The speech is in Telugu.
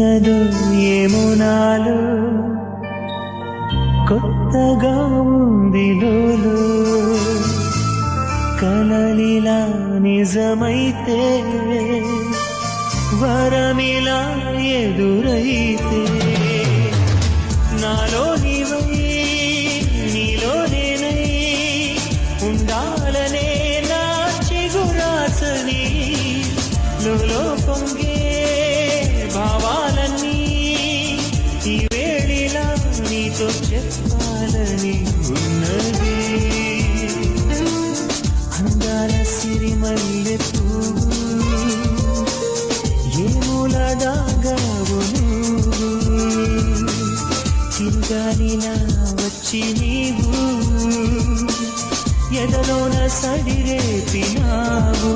జరిగినదో ఏమో నాలో కొత్తగా ఉంది లోలో కలలిలా నిజమైతే వరమిలా ఎదురైతే నాలో నీవై నీలో నేనై ఉండాలనే నా చిగురాసని లోలో పొంగే భావాలన్నీ ఈ వేళిలా నీతో చెప్పాలని ఉన్నది అందాల సిరిమల్లె పువ్వు ఏ మూల దాగావు నువ్వు చిరుగాలిలా వచ్చి నీవు ఎదలోన సడిరేపినావు